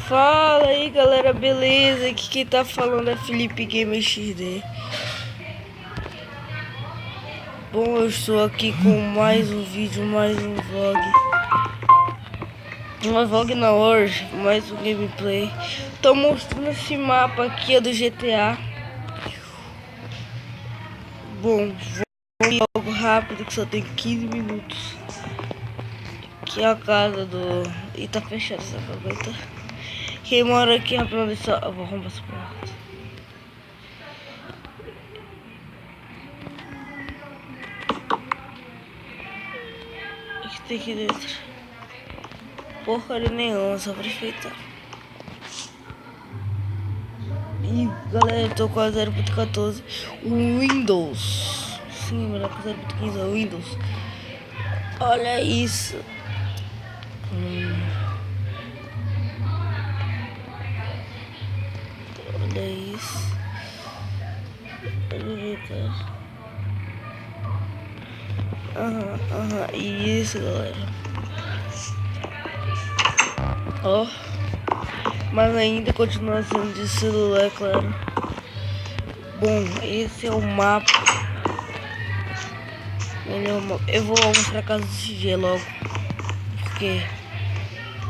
Fala aí galera, beleza? Aqui quem tá falando é Felipe Gamer XD. Bom, eu estou aqui com mais um vídeo, mais um vlog. Uma vlog não, hoje, mais um gameplay. Tô mostrando esse mapa aqui, é do GTA. Bom, vou ir algo rápido que só tem 15 minutos. Aqui é a casa do... E tá fechado essa gaveta. Quem mora aqui, rapaz, só... Eu vou arrombar essa porta. O que tem aqui dentro? Porcaria nenhuma, só pra enfeitar. E galera, eu tô com a 0.14 Windows. Sim, melhor que 0.15 é Windows. Olha isso. Olha isso. E isso, galera. Ó. Mas ainda continua sendo de celular, claro. Bom, esse é o mapa. Eu vou mostrar a casa do CJ logo. Porque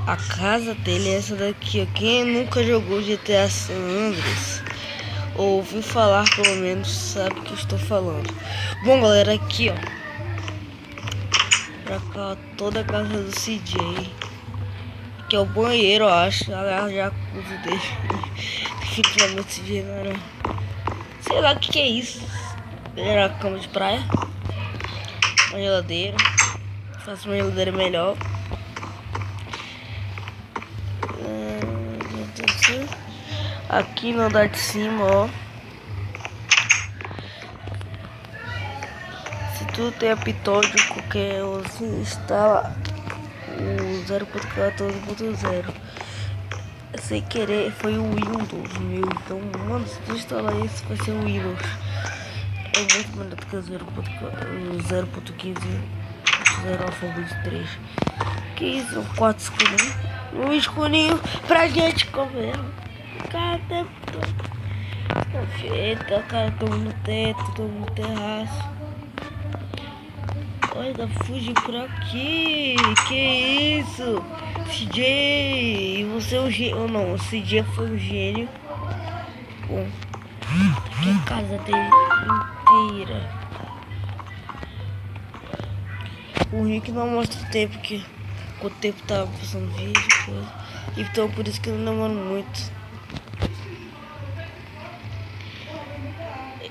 a casa dele é essa daqui, ó. Quem nunca jogou GTA San Andreas ou ouviu falar, pelo menos, sabe o que eu estou falando. Bom, galera, aqui, ó. Pra cá, ó, toda a casa do CJ. Que é o banheiro, eu acho. A jacuzzi dele. Definitivamente CJ não era. Sei lá o que é isso. Era a cama de praia. Uma geladeira. Faço uma geladeira melhor. Aqui no andar de cima, ó. Se tu tem apitônio, qualquer você instala o 0.14.0. Sem querer foi o Windows meu. Então, mano, se tu instalar esse, vai ser o Windows. É muito melhor do que o 0.15. 0 Alphabet 3. Que isso? 4 escurinhos. Um escurinho pra gente comer. Cadê? Feita, cara, tamo no teto, tamo no terraço. Olha, dá pra fugir por aqui. Que isso? CJ, você é um gênio. Ou não, o CJ foi um gênio. Bom, aqui a casa dele inteira. O Rick não mostra o tempo, que o tempo tava passando vídeo, coisa. Então por isso que eu não demoro muito.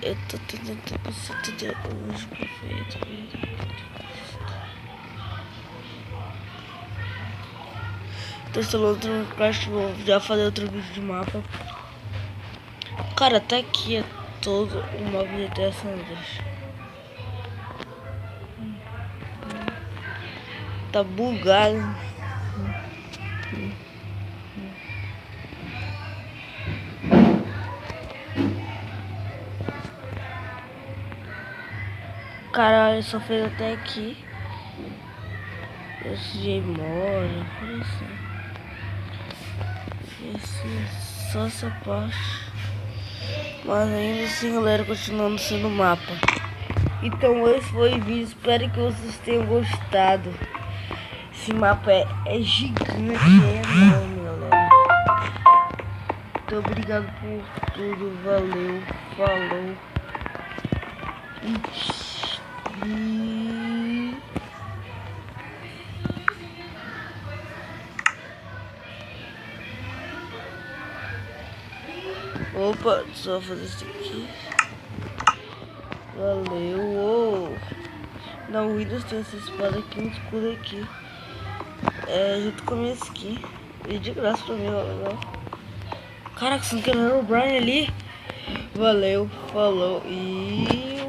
Eu tô tentando passar tudo hoje perfeito. Tô instalando outro Crash, vou já fazer outro vídeo de mapa. Cara, até aqui é todo o mapa de GTA San Andreas. Tá bugado. Caralho, só fez até aqui. Esse J mora, por assim. Esse, só essa parte. Mas ainda assim, galera, continuando sendo mapa. Então esse foi o vídeo, espero que vocês tenham gostado. Esse mapa é gigante, é enorme, galera. Muito obrigado por tudo, valeu, falou. Opa, só fazer isso aqui. Valeu. Na Windows tem essa espada aqui, um escudo aqui. Junto com a minha skin. E de graça pra mim, ó, legal. Caraca, você não quer o Brian ali? Valeu, falou e...